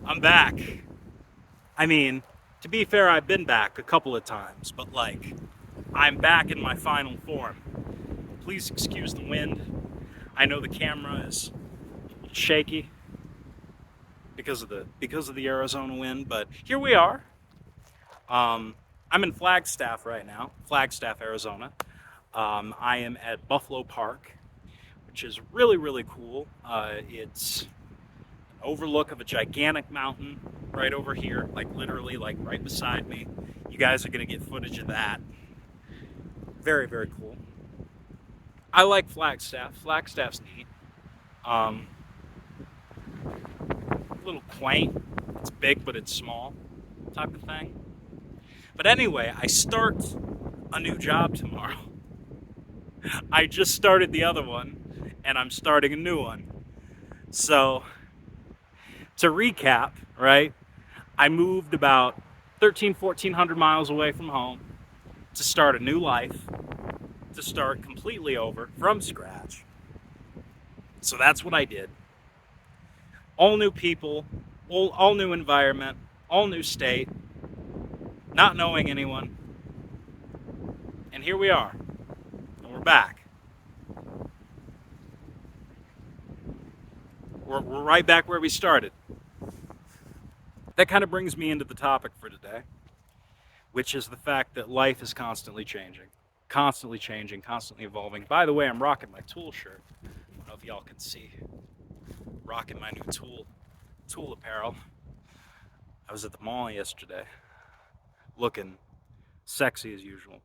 I'm back. I mean, to be fair, I've been back a couple of times, but like, I'm back in my final form. Please excuse the wind. I know the camera is shaky because of the Arizona wind, but here we are. Um, I'm in Flagstaff right now, Flagstaff, Arizona. I am at Buffalo Park, which is really really cool. It's an overlook of a gigantic mountain right over here, like literally like right beside me. You guys are gonna get footage of that. Very very cool. I like Flagstaff. Flagstaff's neat. Um, a little quaint. It's big but it's small, type of thing. But anyway, I start a new job tomorrow. I just started the other one, and I'm starting a new one. So to recap, right? I moved about 1,400 miles away from home to start a new life, to start completely over from scratch. So that's what I did. All new people, all new environment, all new state, not knowing anyone. And here we are. And we're back. We're right back where we started. That kind of brings me into the topic for today, which is the fact that life is constantly changing, constantly evolving. By the way, I'm rocking my Tool shirt. I don't know if y'all can see. Rocking my new Tool apparel. I was at the mall yesterday, looking sexy as usual.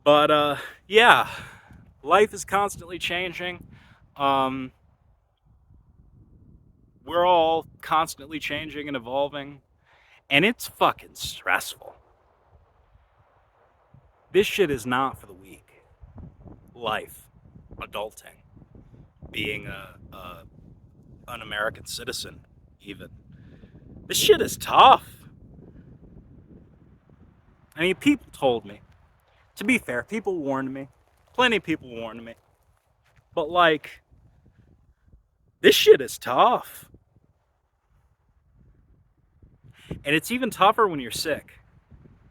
But yeah, life is constantly changing. Um, we're all constantly changing and evolving, and it's fucking stressful. This shit is not for the weak. Life, adulting, being an American citizen, even. This shit is tough. I mean, people told me. To be fair, people warned me. Plenty of people warned me. But, like, this shit is tough. And it's even tougher when you're sick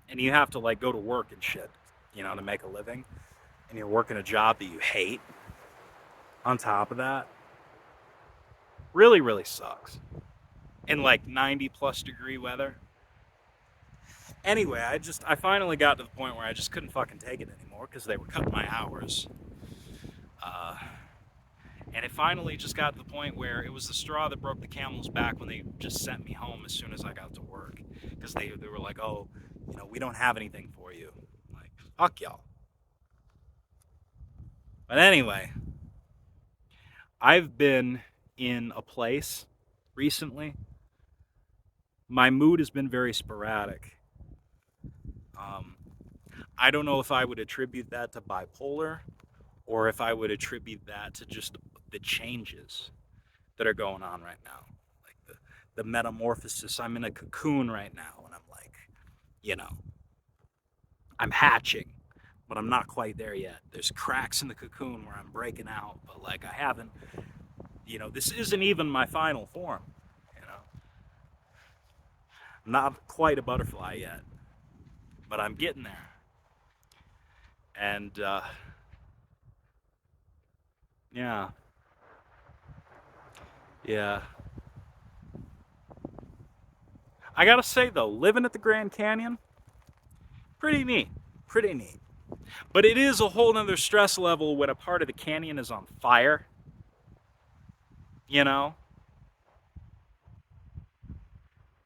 and you have to, like, go to work and shit, to make a living. And you're working a job that you hate on top of that. Really, really sucks. In, like, 90 plus degree weather. Anyway, I finally got to the point where I just couldn't fucking take it anymore because they were cutting my hours. Uh, and it finally just got to the point where it was the straw that broke the camel's back when they just sent me home as soon as I got to work. Because they were like, oh, we don't have anything for you. I'm like, fuck y'all. But anyway, I've been in a place recently. My mood has been very sporadic. Um, I don't know if I would attribute that to bipolar or if I would attribute that to just the changes that are going on right now. Like the metamorphosis. I'm in a cocoon right now, and I'm like, you know, I'm hatching, but I'm not quite there yet. There's cracks in the cocoon where I'm breaking out, but like I haven't, this isn't even my final form. I'm not quite a butterfly yet, but I'm getting there. And yeah, yeah. I gotta say though, living at the Grand Canyon, pretty neat, pretty neat. But it is a whole nother stress level when a part of the canyon is on fire. You know,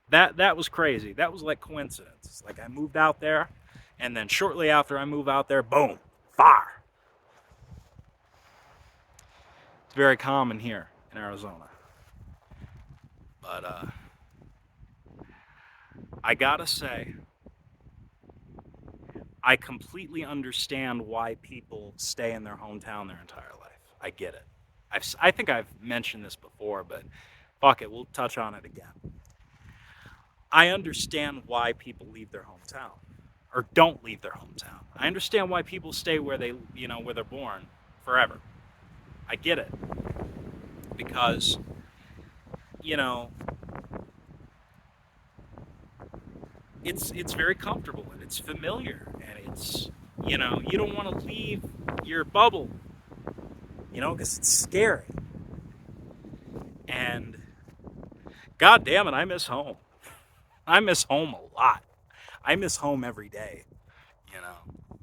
that was crazy. That was like coincidence. Like I moved out there, and then shortly after I move out there, boom, fire. It's very common here in Arizona. But I gotta say, I completely understand why people stay in their hometown their entire life. I get it. I think I've mentioned this before, but fuck it, we'll touch on it again. I understand why people leave their hometown or don't leave their hometown. I understand why people stay where they're born forever. I get it because, you know, it's very comfortable and it's familiar and it's, you know, you don't want to leave your bubble, you know, because it's scary. And god damn it, I miss home. I miss home a lot. I miss home every day, you know,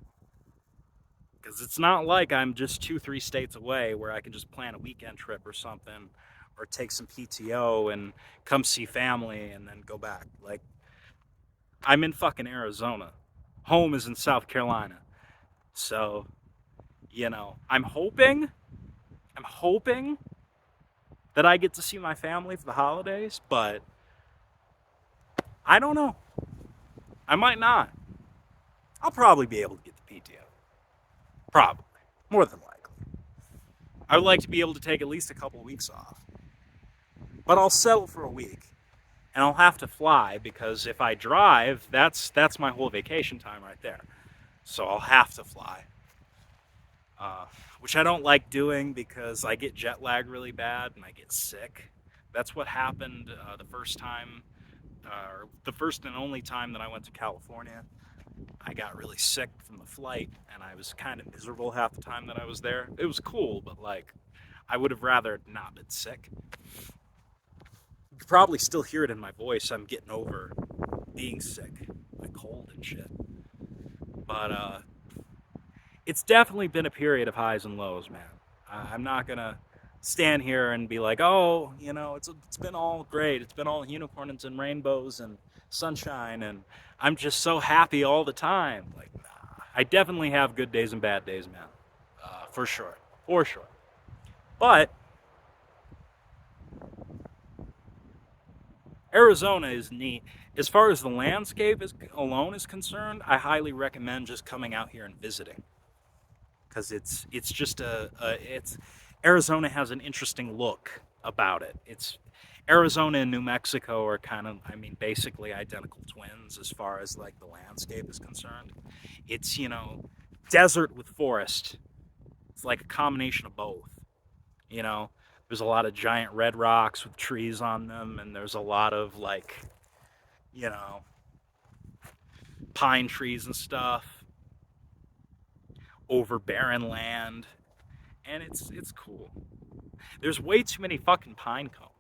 because it's not like I'm just 2, 3 states away where I can just plan a weekend trip or something, or take some PTO and come see family and then go back. Like, I'm in fucking Arizona. Home is in South Carolina. So, you know, I'm hoping that I get to see my family for the holidays, but I don't know. I might not. I'll probably be able to get the PTO. Probably. More than likely. I would like to be able to take at least a couple of weeks off. But I'll settle for a week. And I'll have to fly because if I drive, that's my whole vacation time right there. So I'll have to fly. Uh, which I don't like doing because I get jet lag really bad and I get sick. That's what happened the first time, or the first and only time that I went to California. I got really sick from the flight and I was kind of miserable half the time that I was there. It was cool, but like, I would have rather not been sick. You could probably still hear it in my voice. I'm getting over being sick, like cold and shit. But it's definitely been a period of highs and lows, man. I'm not gonna stand here and be like, oh, you know, it's been all great. It's been all unicorns and rainbows and sunshine, and I'm just so happy all the time. Like, nah, I definitely have good days and bad days, man, for sure, for sure. But Arizona is neat. As far as the landscape is alone is concerned, I highly recommend just coming out here and visiting because it's just it's Arizona has an interesting look about it. It's Arizona and New Mexico are kind of, I mean, basically identical twins as far as like the landscape is concerned. It's, you know, desert with forest. It's like a combination of both. You know, there's a lot of giant red rocks with trees on them, and there's a lot of like, you know, pine trees and stuff over barren land, and it's cool. There's way too many fucking pine cones.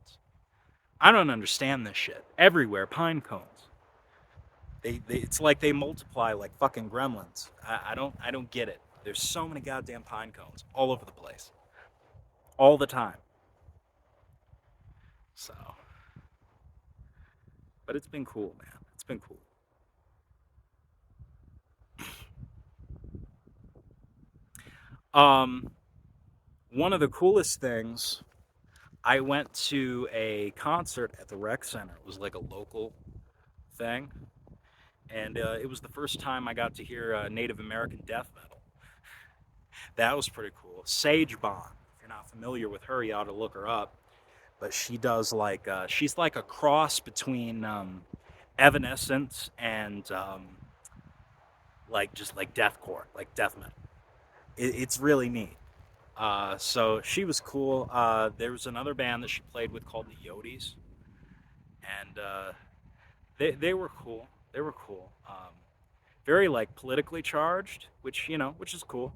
I don't understand this shit. Everywhere, pine cones. It's like they multiply like fucking gremlins. I don't get it. There's so many goddamn pine cones all over the place, all the time. So, but it's been cool, man. It's been cool. Um, One of the coolest things, I went to a concert at the rec center. It was like a local thing, and it was the first time I got to hear Native American death metal. That was pretty cool. Sage Bond. If you're not familiar with her, you ought to look her up. But she does like she's like a cross between Evanescence and like just like deathcore, like death metal. It's really neat. So she was cool. There was another band that she played with called the Yodis, and they were cool. They were cool. Very like politically charged, which, you know, which is cool.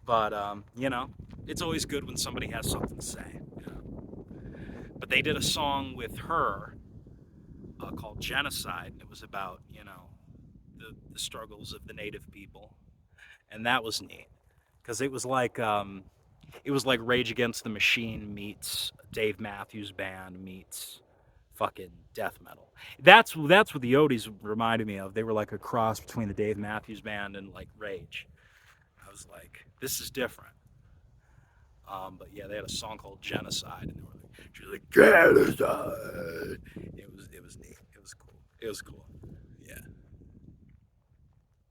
But you know, it's always good when somebody has something to say. You know? But they did a song with her called Genocide. It was about, you know, the struggles of the native people, and that was neat because it was like Rage Against the Machine meets Dave Matthews Band meets fucking death metal. That's what the Odis reminded me of. They were like a cross between the Dave Matthews Band and like Rage. I was like, this is different. But yeah, they had a song called Genocide, and they were like, she was like Genocide. It was neat. It was cool. It was cool. Yeah.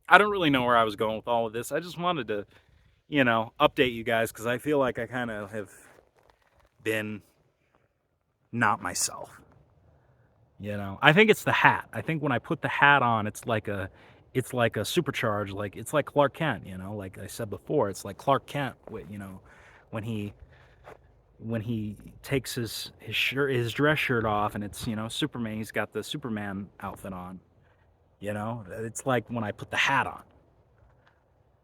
I don't really know where I was going with all of this. I just wanted to, you know, update you guys because I feel like I kind of have been not myself. You know, I think it's the hat. I think when I put the hat on, it's like a supercharge. Like it's like Clark Kent. You know, like I said before, it's like Clark Kent. You know, when he when he takes his dress shirt off, and it's, you know, Superman. He's got the Superman outfit on, You know, it's like when I put the hat on.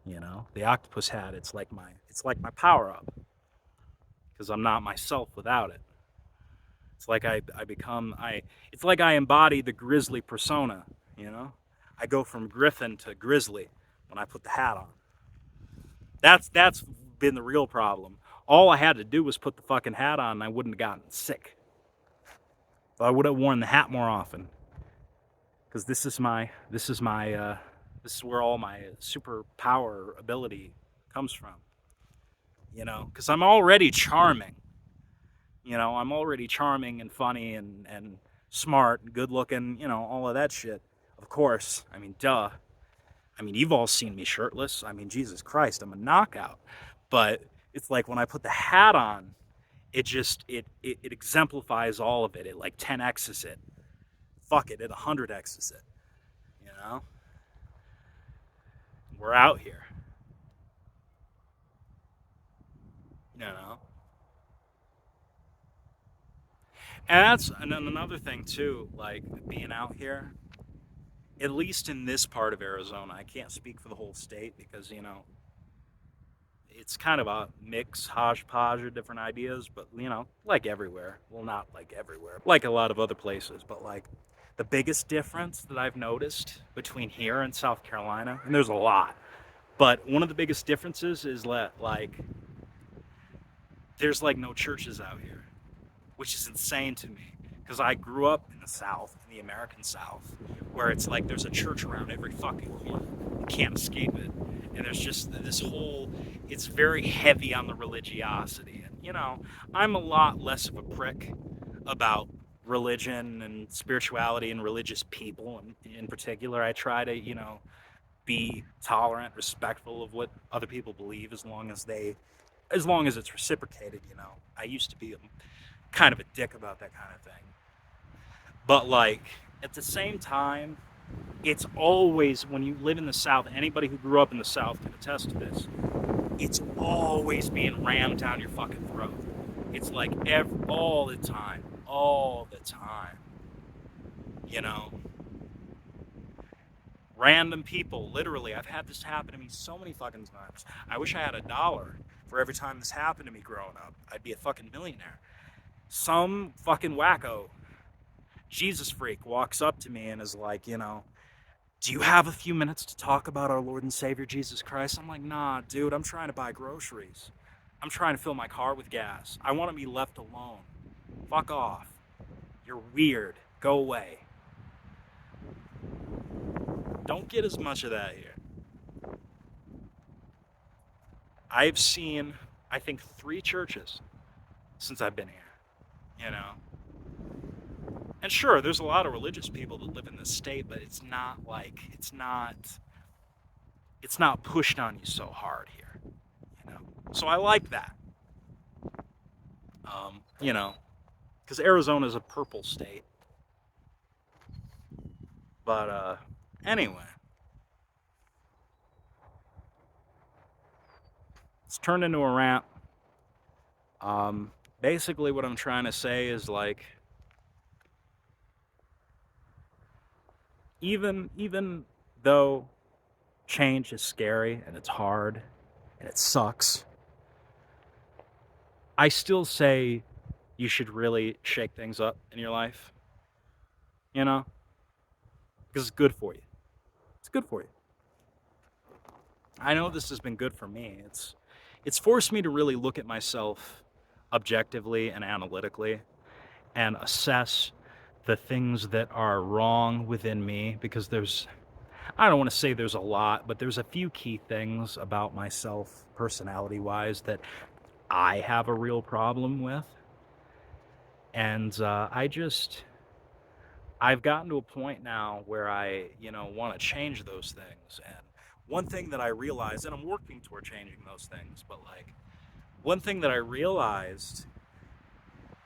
You know, the octopus hat. It's like my power up because I'm not myself without it. It's like I become I. It's like I embody the grizzly persona. You know, I go from Griffin to Grizzly when I put the hat on. That's been the real problem. All I had to do was put the fucking hat on, and I wouldn't have gotten sick. But I would have worn the hat more often, because this is where all my superpower ability comes from. You know, because I'm already charming. You know, I'm already charming and funny and smart and good looking. You know, all of that shit. Of course, I mean, duh. I mean, you've all seen me shirtless. I mean, Jesus Christ, I'm a knockout. But it's like when I put the hat on, it just it exemplifies all of it. It like 10x's it. Fuck it, it 100x's it. You know, we're out here. You know, and that's another thing too. Like being out here, at least in this part of Arizona, I can't speak for the whole state because you know it's kind of a mix, hodgepodge of different ideas, but you know, like everywhere. Well, not like everywhere, like a lot of other places, but like the biggest difference that I've noticed between here and South Carolina, and there's a lot, but one of the biggest differences is that like there's like no churches out here, which is insane to me because I grew up in the South, in the American South, where it's like there's a church around every fucking corner. You can't escape it. And there's just this whole, it's very heavy on the religiosity. And, you know, I'm a lot less of a prick about religion and spirituality and religious people in particular. I try to, you know, be tolerant, respectful of what other people believe as long as it's reciprocated, you know. I used to be kind of a dick about that kind of thing. But like at the same time, it's always when you live in the South, anybody who grew up in the South can attest to this. It's always being rammed down your fucking throat. It's like all the time. You know, random people, literally. I've had this happen to me so many fucking times. I wish I had $1 for every time this happened to me growing up. I'd be a fucking millionaire. Some fucking wacko Jesus freak walks up to me and is like, you know, do you have a few minutes to talk about our Lord and Savior Jesus Christ? I'm like, nah, dude, I'm trying to buy groceries. I'm trying to fill my car with gas. I want to be left alone. Fuck off. You're weird. Go away. Don't get as much of that here. I've seen, I think, 3 churches since I've been here. You know? And sure, there's a lot of religious people that live in this state, but it's not pushed on you so hard here, you know. So I like that, you know, because Arizona is a purple state. But anyway, it's turned into a rant. Basically, what I'm trying to say is like, even though change is scary and it's hard and it sucks, I still say you should really shake things up in your life, you know, because it's good for you. It's good for you. I know this has been good for me. It's forced me to really look at myself objectively and analytically and assess the things that are wrong within me because I don't want to say there's a lot, but there's a few key things about myself personality wise that I have a real problem with. And I've gotten to a point now where I, you know, want to change those things. And one thing that I realized, and I'm working toward changing those things, but like one thing that I realized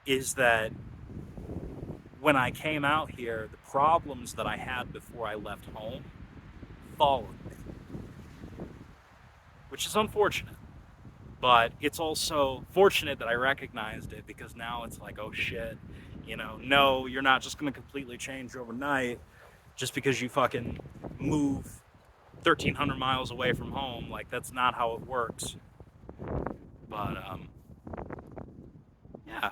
is that when I came out here, the problems that I had before I left home followed me, which is unfortunate. But it's also fortunate that I recognized it because now it's like, oh shit, you know, no, you're not just going to completely change overnight. just because you fucking move 1,300 miles away from home. Like, that's not how it works. But, yeah.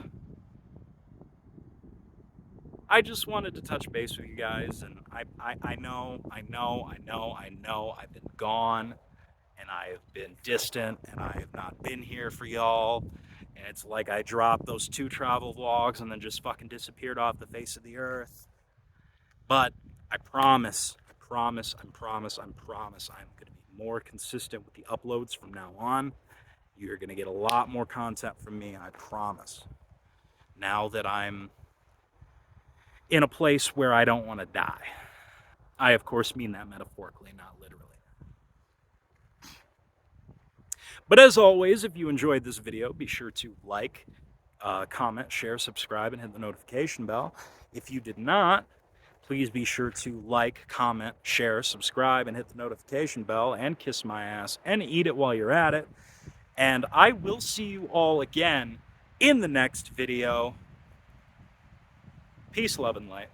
I just wanted to touch base with you guys, and I know I've been gone, and I've been distant, and I have not been here for y'all, and it's like I dropped those 2 travel vlogs and then just fucking disappeared off the face of the earth. But I promise, I'm going to be more consistent with the uploads from now on. You're going to get a lot more content from me, I promise. Now that I'm in a place where I don't want to die. I, of course, mean that metaphorically, not literally. But as always, if you enjoyed this video, be sure to like, comment, share, subscribe, and hit the notification bell. If you did not, please be sure to like, comment, share, subscribe, and hit the notification bell, and kiss my ass, and eat it while you're at it. And I will see you all again in the next video. Peace, love, and light.